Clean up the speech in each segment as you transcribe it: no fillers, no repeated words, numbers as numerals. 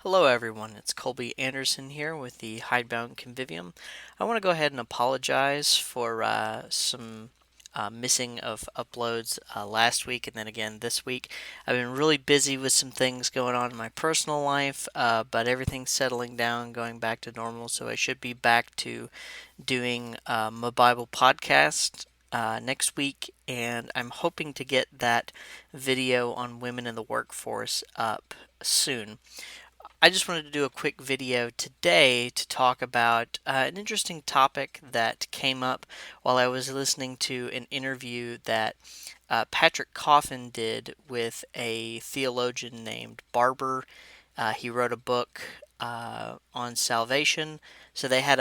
Hello everyone, it's Colby Anderson here with the Hidebound Convivium. I want to go ahead and apologize for some missing of uploads last week and then again this week. I've been really busy with some things going on in my personal life, but everything's settling down, going back to normal, so I should be back to doing a Bible podcast next week, and I'm hoping to get that video on women in the workforce up soon. I just wanted to do a quick video today to talk about an interesting topic that came up while I was listening to an interview that Patrick Coffin did with a theologian named Barber. He wrote a book on salvation. So they had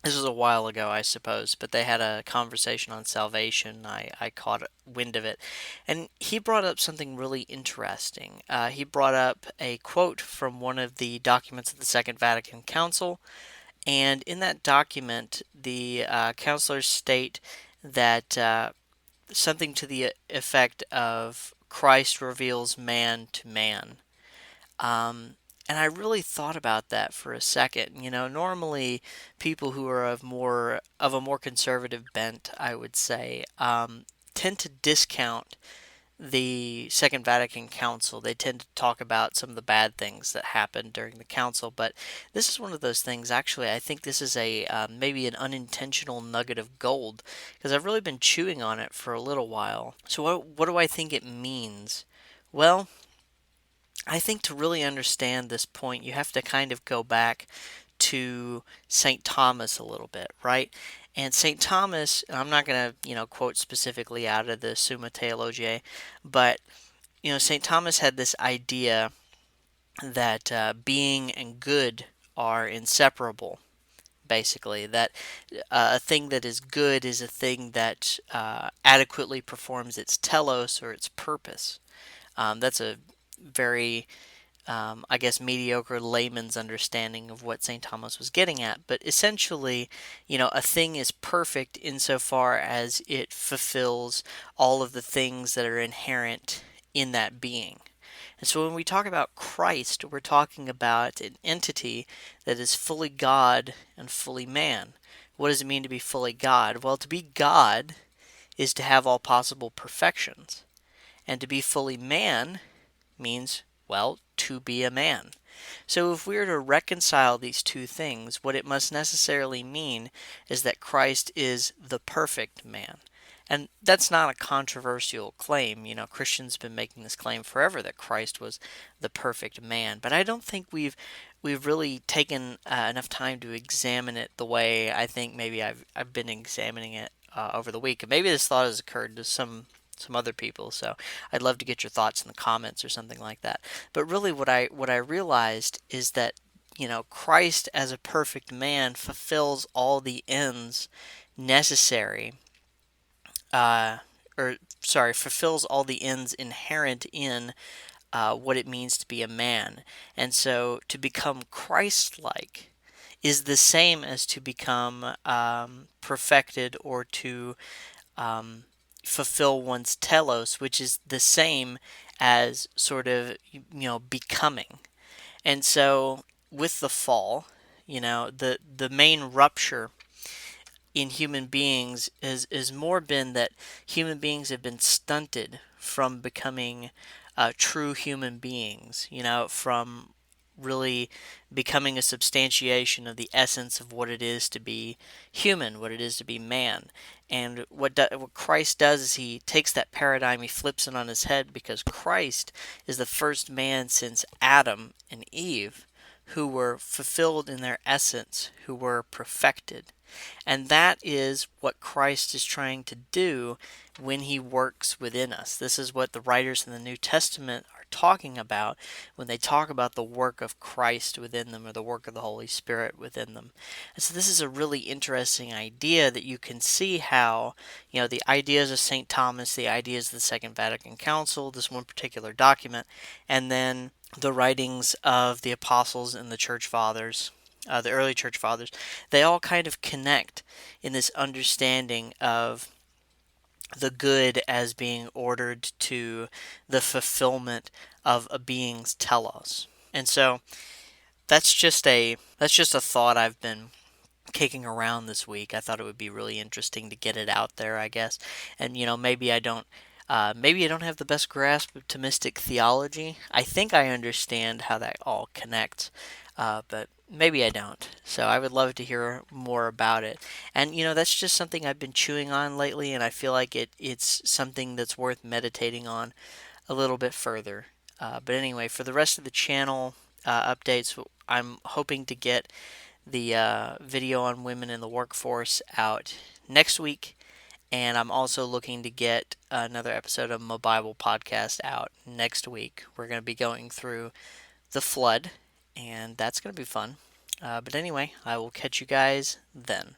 this was a while ago, I suppose, but they had a conversation on salvation. I caught wind of it. And he brought up something really interesting. He brought up a quote from one of the documents of the Second Vatican Council. And in that document, the counselors state that something to the effect of Christ reveals man to man. Um, and I really thought about that for a second. You know, normally people who are of a more conservative bent, I would say, tend to discount the Second Vatican Council. They tend to talk about some of the bad things that happened during the council, but this is one of those things. Actually, I think this is a maybe an unintentional nugget of gold because I've really been chewing on it for a little while. So what do I think it means? Well, I think to really understand this point, you have to kind of go back to St. Thomas a little bit, right? And St. Thomas, I'm not going to, quote specifically out of the Summa Theologiae, but, St. Thomas had this idea that being and good are inseparable, basically. That a thing that is good is a thing that adequately performs its telos or its purpose. That's a very I guess, mediocre layman's understanding of what St. Thomas was getting at. But essentially, a thing is perfect insofar as it fulfills all of the things that are inherent in that being. And so when we talk about Christ, we're talking about an entity that is fully God and fully man. What does it mean to be fully God? Well, to be God is to have all possible perfections. And to be fully man means, well, to be a man. So if we are to reconcile these two things, what it must necessarily mean is that Christ is the perfect man. And that's not a controversial claim. Christians have been making this claim forever that Christ was the perfect man. But I don't think we've really taken enough time to examine it the way I think maybe I've been examining it over the week. And maybe this thought has occurred to some other people. So I'd love to get your thoughts in the comments or something like that. But really, what I realized is that Christ as a perfect man fulfills all the ends necessary, uh, or sorry, fulfills all the ends inherent in what it means to be a man. And so to become Christ-like is the same as to become perfected or to um, fulfill one's telos, which is the same as sort of becoming. And so with the fall, the main rupture in human beings is more been that human beings have been stunted from becoming true human beings, from really becoming a substantiation of the essence of what it is to be human, what it is to be man. And what Christ does is he takes that paradigm, he flips it on his head, because Christ is the first man since Adam and Eve who were fulfilled in their essence, who were perfected. And that is what Christ is trying to do when he works within us. This is what the writers in the New Testament are talking about when they talk about the work of Christ within them or the work of the Holy Spirit within them. And so this is a really interesting idea that you can see how, the ideas of St. Thomas, the ideas of the Second Vatican Council, this one particular document, and then the writings of the apostles and the church fathers, the early church fathers, they all kind of connect in this understanding of the good as being ordered to the fulfillment of a being's telos. And so that's just a thought I've been kicking around this week. I thought it would be really interesting to get it out there, I guess. And maybe I don't have the best grasp of Thomistic theology. I think I understand how that all connects, but maybe I don't. So I would love to hear more about it. And that's just something I've been chewing on lately, and I feel like it's something that's worth meditating on a little bit further. But anyway, for the rest of the channel updates, I'm hoping to get the video on women in the workforce out next week, and I'm also looking to get another episode of my Bible podcast out next week. We're going to be going through the flood, and that's going to be fun. But anyway, I will catch you guys then.